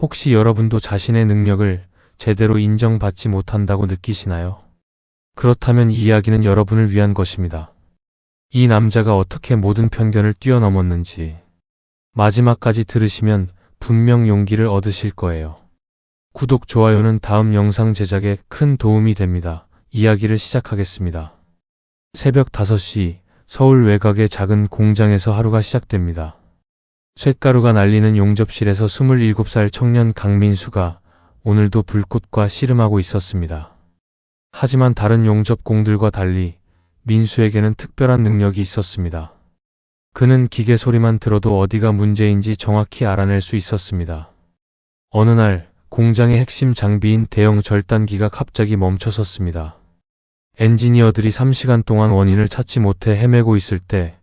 혹시 여러분도 자신의 능력을 제대로 인정받지 못한다고 느끼시나요? 그렇다면 이 이야기는 여러분을 위한 것입니다. 이 남자가 어떻게 모든 편견을 뛰어넘었는지 마지막까지 들으시면 분명 용기를 얻으실 거예요. 구독, 좋아요는 다음 영상 제작에 큰 도움이 됩니다. 이야기를 시작하겠습니다. 새벽 5시 서울 외곽의 작은 공장에서 하루가 시작됩니다. 쇳가루가 날리는 용접실에서 27살 청년 강민수가 오늘도 불꽃과 씨름하고 있었습니다. 하지만 다른 용접공들과 달리 민수에게는 특별한 능력이 있었습니다. 그는 기계 소리만 들어도 어디가 문제인지 정확히 알아낼 수 있었습니다. 어느 날 공장의 핵심 장비인 대형 절단기가 갑자기 멈춰섰습니다. 엔지니어들이 3시간 동안 원인을 찾지 못해 헤매고 있을 때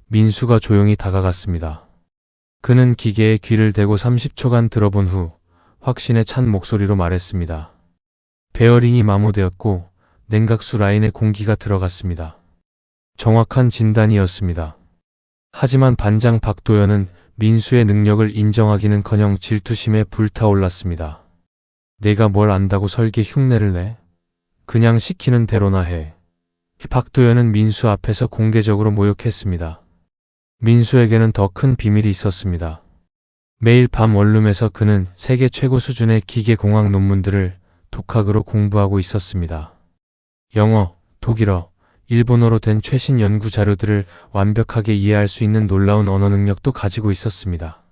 민수가 조용히 다가갔습니다. 그는 기계에 귀를 대고 30초간 들어본 후 확신에 찬 목소리로 말했습니다. 베어링이 마모되었고 냉각수 라인에 공기가 들어갔습니다. 정확한 진단이었습니다. 하지만 반장 박도연은 민수의 능력을 인정하기는커녕 질투심에 불타올랐습니다. 내가 뭘 안다고 설계 흉내를 내? 그냥 시키는 대로나 해. 박도연은 민수 앞에서 공개적으로 모욕했습니다. 민수에게는 더 큰 비밀이 있었습니다. 매일 밤 원룸에서 그는 세계 최고 수준의 기계공학 논문들을 독학으로 공부하고 있었습니다. 영어, 독일어, 일본어로 된 최신 연구 자료들을 완벽하게 이해할 수 있는 놀라운 언어 능력도 가지고 있었습니다.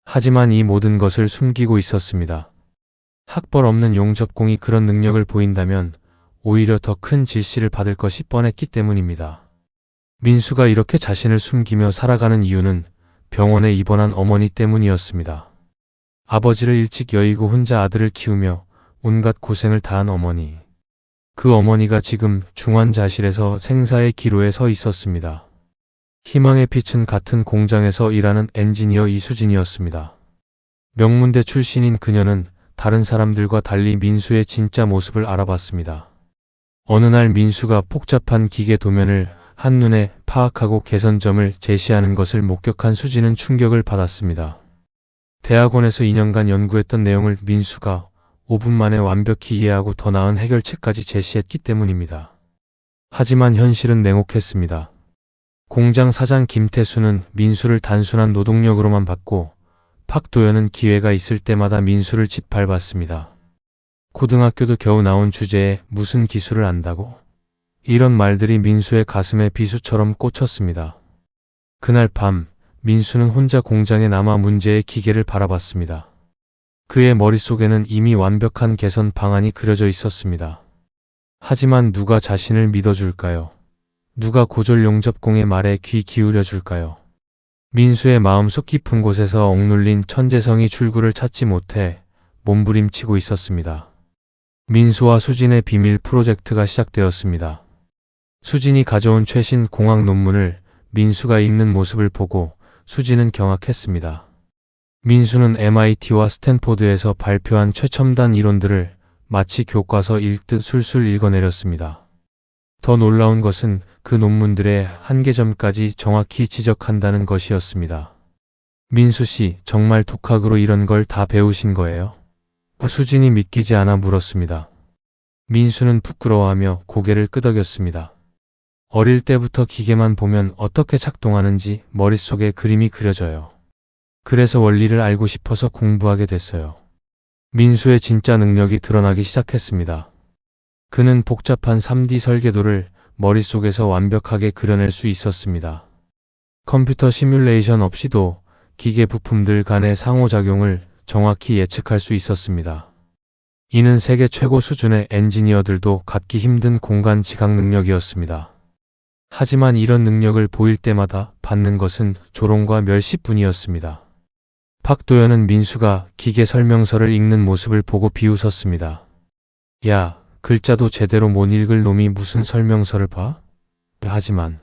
하지만 이 모든 것을 숨기고 있었습니다. 학벌 없는 용접공이 그런 능력을 보인다면 오히려 더 큰 질시를 받을 것이 뻔했기 때문입니다. 민수가 이렇게 자신을 숨기며 살아가는 이유는 병원에 입원한 어머니 때문이었습니다. 아버지를 일찍 여의고 혼자 아들을 키우며 온갖 고생을 다한 어머니. 그 어머니가 지금 중환자실에서 생사의 기로에 서 있었습니다. 희망의 빛은 같은 공장에서 일하는 엔지니어 이수진이었습니다. 명문대 출신인 그녀는 다른 사람들과 달리 민수의 진짜 모습을 알아봤습니다. 어느 날 민수가 복잡한 기계 도면을 한눈에 파악하고 개선점을 제시하는 것을 목격한 수진은 충격을 받았습니다. 대학원에서 2년간 연구했던 내용을 민수가 5분 만에 완벽히 이해하고 더 나은 해결책까지 제시했기 때문입니다. 하지만 현실은 냉혹했습니다. 공장 사장 김태수는 민수를 단순한 노동력으로만 봤고 박도연은 기회가 있을 때마다 민수를 짓밟았습니다. 고등학교도 겨우 나온 주제에 무슨 기술을 안다고? 이런 말들이 민수의 가슴에 비수처럼 꽂혔습니다. 그날 밤 민수는 혼자 공장에 남아 문제의 기계를 바라봤습니다. 그의 머릿속에는 이미 완벽한 개선 방안이 그려져 있었습니다. 하지만 누가 자신을 믿어줄까요? 누가 고졸 용접공의 말에 귀 기울여줄까요? 민수의 마음속 깊은 곳에서 억눌린 천재성이 출구를 찾지 못해 몸부림치고 있었습니다. 민수와 수진의 비밀 프로젝트가 시작되었습니다. 수진이 가져온 최신 공학 논문을 민수가 읽는 모습을 보고 수진은 경악했습니다. 민수는 MIT와 스탠포드에서 발표한 최첨단 이론들을 마치 교과서 읽듯 술술 읽어내렸습니다. 더 놀라운 것은 그 논문들의 한계점까지 정확히 지적한다는 것이었습니다. 민수 씨, 정말 독학으로 이런 걸 다 배우신 거예요? 수진이 믿기지 않아 물었습니다. 민수는 부끄러워하며 고개를 끄덕였습니다. 어릴 때부터 기계만 보면 어떻게 작동하는지 머릿속에 그림이 그려져요. 그래서 원리를 알고 싶어서 공부하게 됐어요. 민수의 진짜 능력이 드러나기 시작했습니다. 그는 복잡한 3D 설계도를 머릿속에서 완벽하게 그려낼 수 있었습니다. 컴퓨터 시뮬레이션 없이도 기계 부품들 간의 상호작용을 정확히 예측할 수 있었습니다. 이는 세계 최고 수준의 엔지니어들도 갖기 힘든 공간 지각 능력이었습니다. 하지만 이런 능력을 보일 때마다 받는 것은 조롱과 멸시뿐이었습니다. 박도연은 민수가 기계 설명서를 읽는 모습을 보고 비웃었습니다. 야, 글자도 제대로 못 읽을 놈이 무슨 설명서를 봐? 하지만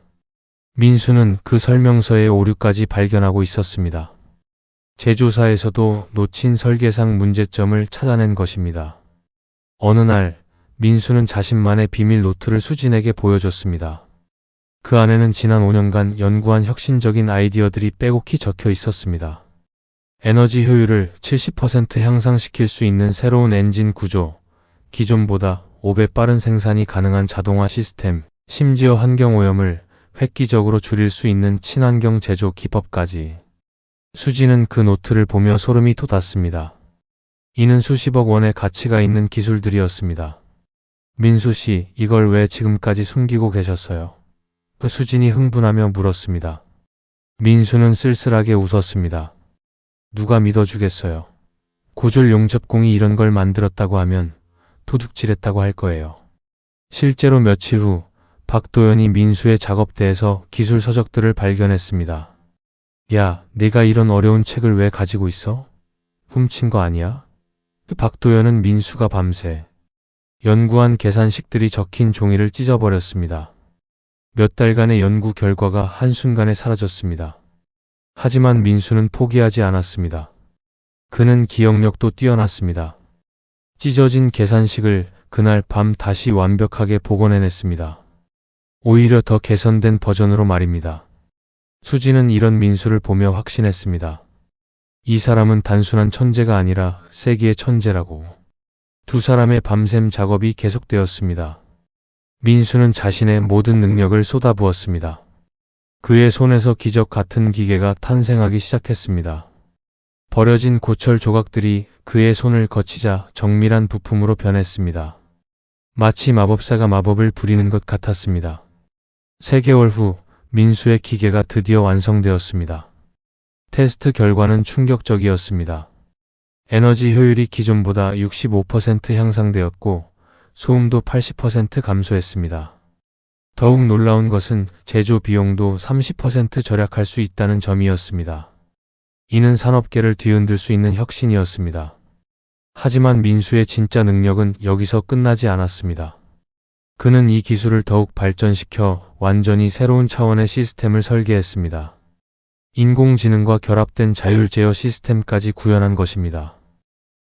민수는 그 설명서의 오류까지 발견하고 있었습니다. 제조사에서도 놓친 설계상 문제점을 찾아낸 것입니다. 어느 날 민수는 자신만의 비밀 노트를 수진에게 보여줬습니다. 그 안에는 지난 5년간 연구한 혁신적인 아이디어들이 빼곡히 적혀 있었습니다. 에너지 효율을 70% 향상시킬 수 있는 새로운 엔진 구조, 기존보다 5배 빠른 생산이 가능한 자동화 시스템, 심지어 환경오염을 획기적으로 줄일 수 있는 친환경 제조 기법까지. 수지는 그 노트를 보며 소름이 돋았습니다. 이는 수십억 원의 가치가 있는 기술들이었습니다. 민수 씨, 이걸 왜 지금까지 숨기고 계셨어요? 수진이 흥분하며 물었습니다. 민수는 쓸쓸하게 웃었습니다. 누가 믿어주겠어요? 고졸 용접공이 이런 걸 만들었다고 하면 도둑질했다고 할 거예요. 실제로 며칠 후 박도연이 민수의 작업대에서 기술 서적들을 발견했습니다. 야, 네가 이런 어려운 책을 왜 가지고 있어? 훔친 거 아니야? 박도연은 민수가 밤새 연구한 계산식들이 적힌 종이를 찢어버렸습니다. 몇 달간의 연구 결과가 한순간에 사라졌습니다. 하지만 민수는 포기하지 않았습니다. 그는 기억력도 뛰어났습니다. 찢어진 계산식을 그날 밤 다시 완벽하게 복원해냈습니다. 오히려 더 개선된 버전으로 말입니다. 수지는 이런 민수를 보며 확신했습니다. 이 사람은 단순한 천재가 아니라 세기의 천재라고. 두 사람의 밤샘 작업이 계속되었습니다. 민수는 자신의 모든 능력을 쏟아부었습니다. 그의 손에서 기적 같은 기계가 탄생하기 시작했습니다. 버려진 고철 조각들이 그의 손을 거치자 정밀한 부품으로 변했습니다. 마치 마법사가 마법을 부리는 것 같았습니다. 3개월 후 민수의 기계가 드디어 완성되었습니다. 테스트 결과는 충격적이었습니다. 에너지 효율이 기존보다 65% 향상되었고 소음도 80% 감소했습니다. 더욱 놀라운 것은 제조 비용도 30% 절약할 수 있다는 점이었습니다. 이는 산업계를 뒤흔들 수 있는 혁신이었습니다. 하지만 민수의 진짜 능력은 여기서 끝나지 않았습니다. 그는 이 기술을 더욱 발전시켜 완전히 새로운 차원의 시스템을 설계했습니다. 인공지능과 결합된 자율 제어 시스템까지 구현한 것입니다.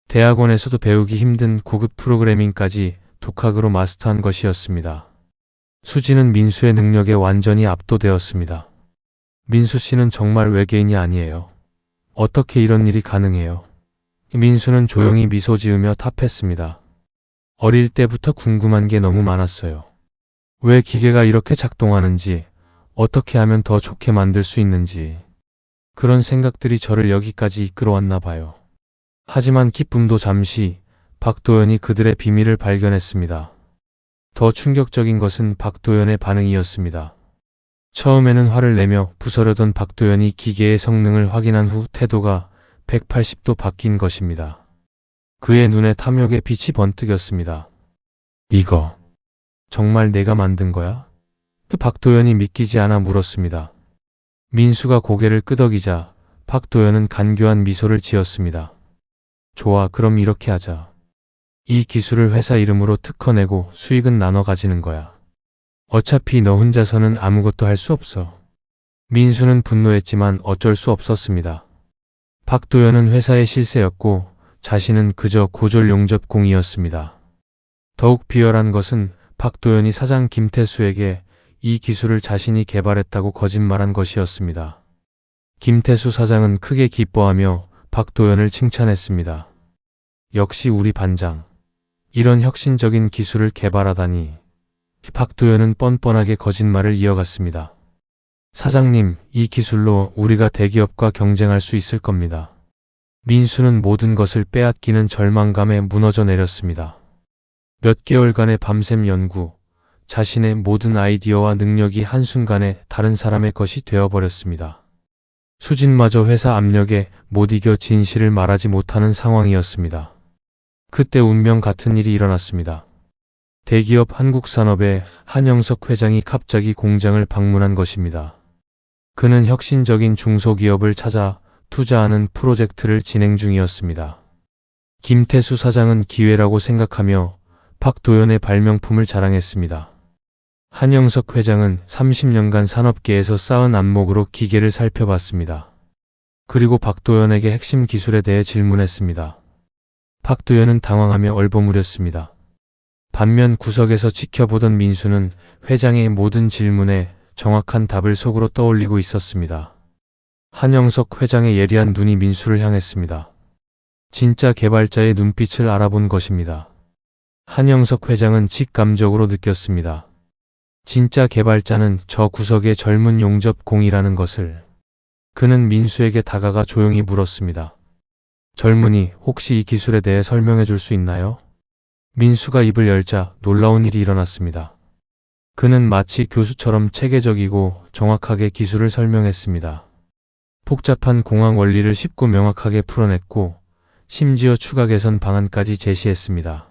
대학원에서도 배우기 힘든 고급 프로그래밍까지 독학으로 마스터한 것이었습니다. 수지는 민수의 능력에 완전히 압도되었습니다. 민수 씨는 정말 외계인이 아니에요. 어떻게 이런 일이 가능해요? 민수는 조용히 미소 지으며 답했습니다. 어릴 때부터 궁금한 게 너무 많았어요. 왜 기계가 이렇게 작동하는지, 어떻게 하면 더 좋게 만들 수 있는지. 그런 생각들이 저를 여기까지 이끌어왔나 봐요. 하지만 기쁨도 잠시, 박도연이 그들의 비밀을 발견했습니다. 더 충격적인 것은 박도연의 반응이었습니다. 처음에는 화를 내며 부서려던 박도연이 기계의 성능을 확인한 후 태도가 180도 바뀐 것입니다. 그의 눈에 탐욕의 빛이 번뜩였습니다. 이거 정말 내가 만든 거야? 박도연이 믿기지 않아 물었습니다. 민수가 고개를 끄덕이자 박도연은 간교한 미소를 지었습니다. 좋아, 그럼 이렇게 하자. 이 기술을 회사 이름으로 특허내고 수익은 나눠 가지는 거야. 어차피 너 혼자서는 아무것도 할 수 없어. 민수는 분노했지만 어쩔 수 없었습니다. 박도연은 회사의 실세였고 자신은 그저 고졸 용접공이었습니다. 더욱 비열한 것은 박도연이 사장 김태수에게 이 기술을 자신이 개발했다고 거짓말한 것이었습니다. 김태수 사장은 크게 기뻐하며 박도연을 칭찬했습니다. 역시 우리 반장. 이런 혁신적인 기술을 개발하다니. 박도연은 뻔뻔하게 거짓말을 이어갔습니다. 사장님, 이 기술로 우리가 대기업과 경쟁할 수 있을 겁니다. 민수는 모든 것을 빼앗기는 절망감에 무너져 내렸습니다. 몇 개월간의 밤샘 연구, 자신의 모든 아이디어와 능력이 한순간에 다른 사람의 것이 되어버렸습니다. 수진마저 회사 압력에 못 이겨 진실을 말하지 못하는 상황이었습니다. 그때 운명 같은 일이 일어났습니다. 대기업 한국산업의 한영석 회장이 갑자기 공장을 방문한 것입니다. 그는 혁신적인 중소기업을 찾아 투자하는 프로젝트를 진행 중이었습니다. 김태수 사장은 기회라고 생각하며 박도연의 발명품을 자랑했습니다. 한영석 회장은 30년간 산업계에서 쌓은 안목으로 기계를 살펴봤습니다. 그리고 박도연에게 핵심 기술에 대해 질문했습니다. 박도연은 당황하며 얼버무렸습니다. 반면 구석에서 지켜보던 민수는 회장의 모든 질문에 정확한 답을 속으로 떠올리고 있었습니다. 한영석 회장의 예리한 눈이 민수를 향했습니다. 진짜 개발자의 눈빛을 알아본 것입니다. 한영석 회장은 직감적으로 느꼈습니다. 진짜 개발자는 저 구석의 젊은 용접공이라는 것을. 그는 민수에게 다가가 조용히 물었습니다. 젊은이, 혹시 이 기술에 대해 설명해 줄 수 있나요? 민수가 입을 열자 놀라운 일이 일어났습니다. 그는 마치 교수처럼 체계적이고 정확하게 기술을 설명했습니다. 복잡한 공학 원리를 쉽고 명확하게 풀어냈고 심지어 추가 개선 방안까지 제시했습니다.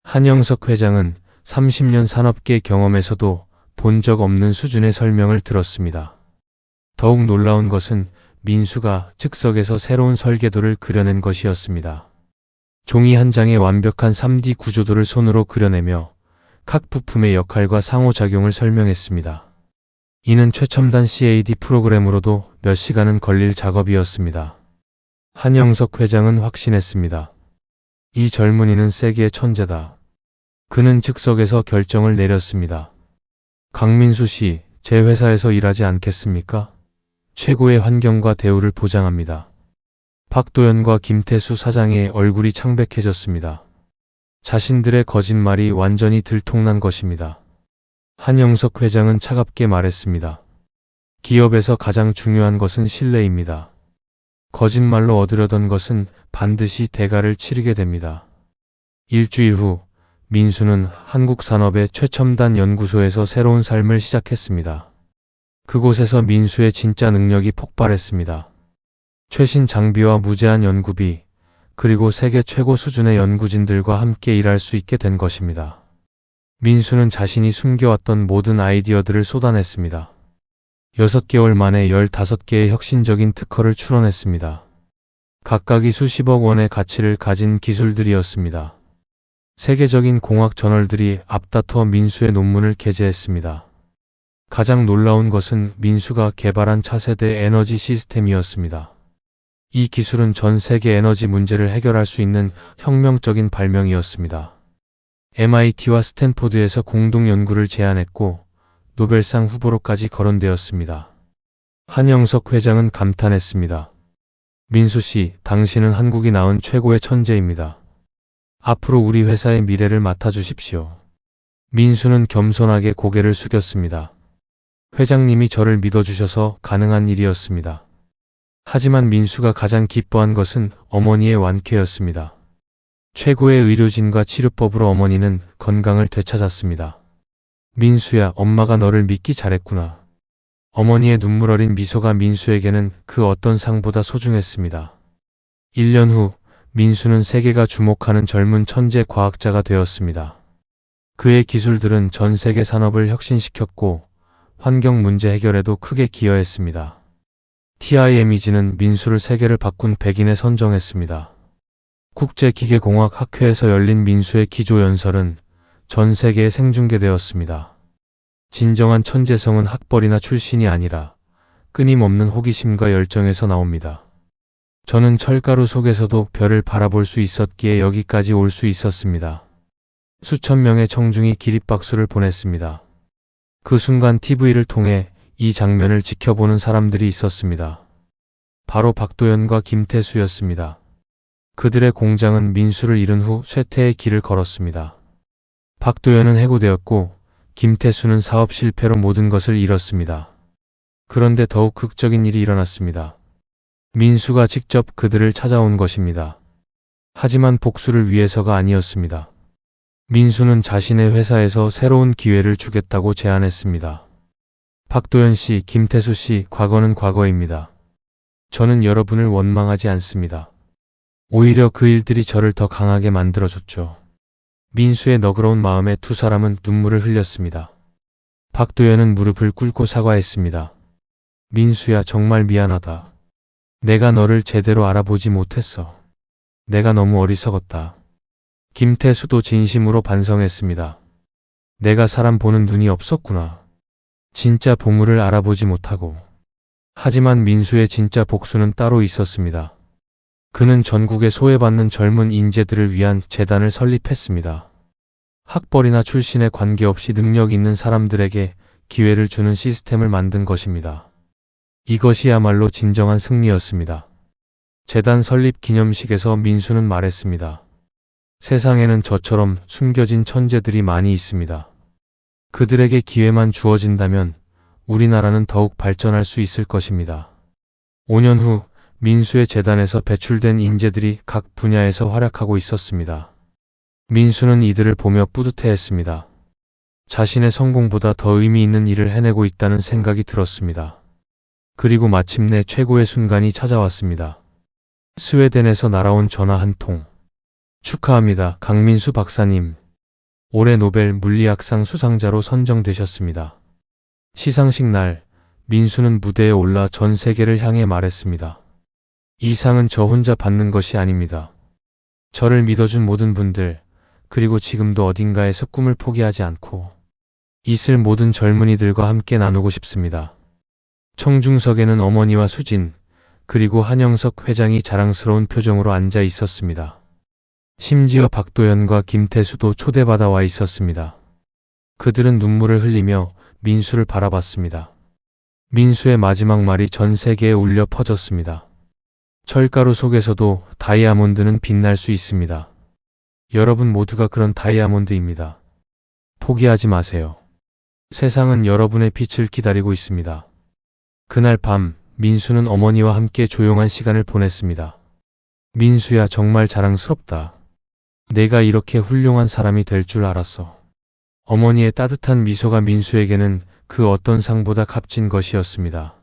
한영석 회장은 30년 산업계 경험에서도 본 적 없는 수준의 설명을 들었습니다. 더욱 놀라운 것은 민수가 즉석에서 새로운 설계도를 그려낸 것이었습니다. 종이 한 장에 완벽한 3D 구조도를 손으로 그려내며 각 부품의 역할과 상호작용을 설명했습니다. 이는 최첨단 CAD 프로그램으로도 몇 시간은 걸릴 작업이었습니다. 한영석 회장은 확신했습니다. 이 젊은이는 세계의 천재다. 그는 즉석에서 결정을 내렸습니다. 강민수 씨, 제 회사에서 일하지 않겠습니까? 최고의 환경과 대우를 보장합니다. 박도연과 김태수 사장의 얼굴이 창백해졌습니다. 자신들의 거짓말이 완전히 들통난 것입니다. 한영석 회장은 차갑게 말했습니다. 기업에서 가장 중요한 것은 신뢰입니다. 거짓말로 얻으려던 것은 반드시 대가를 치르게 됩니다. 일주일 후 민수는 한국산업의 최첨단 연구소에서 새로운 삶을 시작했습니다. 그곳에서 민수의 진짜 능력이 폭발했습니다. 최신 장비와 무제한 연구비, 그리고 세계 최고 수준의 연구진들과 함께 일할 수 있게 된 것입니다. 민수는 자신이 숨겨왔던 모든 아이디어들을 쏟아냈습니다. 6개월 만에 15개의 혁신적인 특허를 출원했습니다. 각각이 수십억 원의 가치를 가진 기술들이었습니다. 세계적인 공학 저널들이 앞다퉈 민수의 논문을 게재했습니다. 가장 놀라운 것은 민수가 개발한 차세대 에너지 시스템이었습니다. 이 기술은 전 세계 에너지 문제를 해결할 수 있는 혁명적인 발명이었습니다. MIT와 스탠포드에서 공동 연구를 제안했고 노벨상 후보로까지 거론되었습니다. 한영석 회장은 감탄했습니다. 민수 씨, 당신은 한국이 낳은 최고의 천재입니다. 앞으로 우리 회사의 미래를 맡아주십시오. 민수는 겸손하게 고개를 숙였습니다. 회장님이 저를 믿어주셔서 가능한 일이었습니다. 하지만 민수가 가장 기뻐한 것은 어머니의 완쾌였습니다. 최고의 의료진과 치료법으로 어머니는 건강을 되찾았습니다. 민수야, 엄마가 너를 믿기 잘했구나. 어머니의 눈물 어린 미소가 민수에게는 그 어떤 상보다 소중했습니다. 1년 후 민수는 세계가 주목하는 젊은 천재 과학자가 되었습니다. 그의 기술들은 전 세계 산업을 혁신시켰고 환경 문제 해결에도 크게 기여했습니다. TIMEG는 민수를 세계를 바꾼 100인에 선정했습니다. 국제기계공학학회에서 열린 민수의 기조연설은 전 세계에 생중계되었습니다. 진정한 천재성은 학벌이나 출신이 아니라 끊임없는 호기심과 열정에서 나옵니다. 저는 철가루 속에서도 별을 바라볼 수 있었기에 여기까지 올 수 있었습니다. 수천 명의 청중이 기립박수를 보냈습니다. 그 순간 TV를 통해 이 장면을 지켜보는 사람들이 있었습니다. 바로 박도연과 김태수였습니다. 그들의 공장은 민수를 잃은 후 쇠퇴의 길을 걸었습니다. 박도연은 해고되었고 김태수는 사업 실패로 모든 것을 잃었습니다. 그런데 더욱 극적인 일이 일어났습니다. 민수가 직접 그들을 찾아온 것입니다. 하지만 복수를 위해서가 아니었습니다. 민수는 자신의 회사에서 새로운 기회를 주겠다고 제안했습니다. 박도연 씨, 김태수 씨, 과거는 과거입니다. 저는 여러분을 원망하지 않습니다. 오히려 그 일들이 저를 더 강하게 만들어줬죠. 민수의 너그러운 마음에 두 사람은 눈물을 흘렸습니다. 박도연은 무릎을 꿇고 사과했습니다. 민수야, 정말 미안하다. 내가 너를 제대로 알아보지 못했어. 내가 너무 어리석었다. 김태수도 진심으로 반성했습니다. 내가 사람 보는 눈이 없었구나. 진짜 보물을 알아보지 못하고. 하지만 민수의 진짜 복수는 따로 있었습니다. 그는 전국에 소외받는 젊은 인재들을 위한 재단을 설립했습니다. 학벌이나 출신에 관계없이 능력 있는 사람들에게 기회를 주는 시스템을 만든 것입니다. 이것이야말로 진정한 승리였습니다. 재단 설립 기념식에서 민수는 말했습니다. 세상에는 저처럼 숨겨진 천재들이 많이 있습니다. 그들에게 기회만 주어진다면 우리나라는 더욱 발전할 수 있을 것입니다. 5년 후 민수의 재단에서 배출된 인재들이 각 분야에서 활약하고 있었습니다. 민수는 이들을 보며 뿌듯해했습니다. 자신의 성공보다 더 의미 있는 일을 해내고 있다는 생각이 들었습니다. 그리고 마침내 최고의 순간이 찾아왔습니다. 스웨덴에서 날아온 전화 한 통. 축하합니다, 강민수 박사님. 올해 노벨 물리학상 수상자로 선정되셨습니다. 시상식 날, 민수는 무대에 올라 전 세계를 향해 말했습니다. 이 상은 저 혼자 받는 것이 아닙니다. 저를 믿어준 모든 분들, 그리고 지금도 어딘가에서 꿈을 포기하지 않고 있을 모든 젊은이들과 함께 나누고 싶습니다. 청중석에는 어머니와 수진, 그리고 한영석 회장이 자랑스러운 표정으로 앉아 있었습니다. 심지어 박도연과 김태수도 초대받아 와 있었습니다. 그들은 눈물을 흘리며 민수를 바라봤습니다. 민수의 마지막 말이 전 세계에 울려 퍼졌습니다. 철가루 속에서도 다이아몬드는 빛날 수 있습니다. 여러분 모두가 그런 다이아몬드입니다. 포기하지 마세요. 세상은 여러분의 빛을 기다리고 있습니다. 그날 밤, 민수는 어머니와 함께 조용한 시간을 보냈습니다. 민수야, 정말 자랑스럽다. 내가 이렇게 훌륭한 사람이 될 줄 알았어. 어머니의 따뜻한 미소가 민수에게는 그 어떤 상보다 값진 것이었습니다.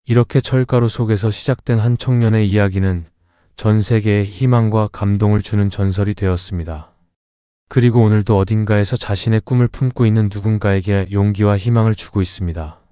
이렇게 철가루 속에서 시작된 한 청년의 이야기는 전 세계에 희망과 감동을 주는 전설이 되었습니다. 그리고 오늘도 어딘가에서 자신의 꿈을 품고 있는 누군가에게 용기와 희망을 주고 있습니다.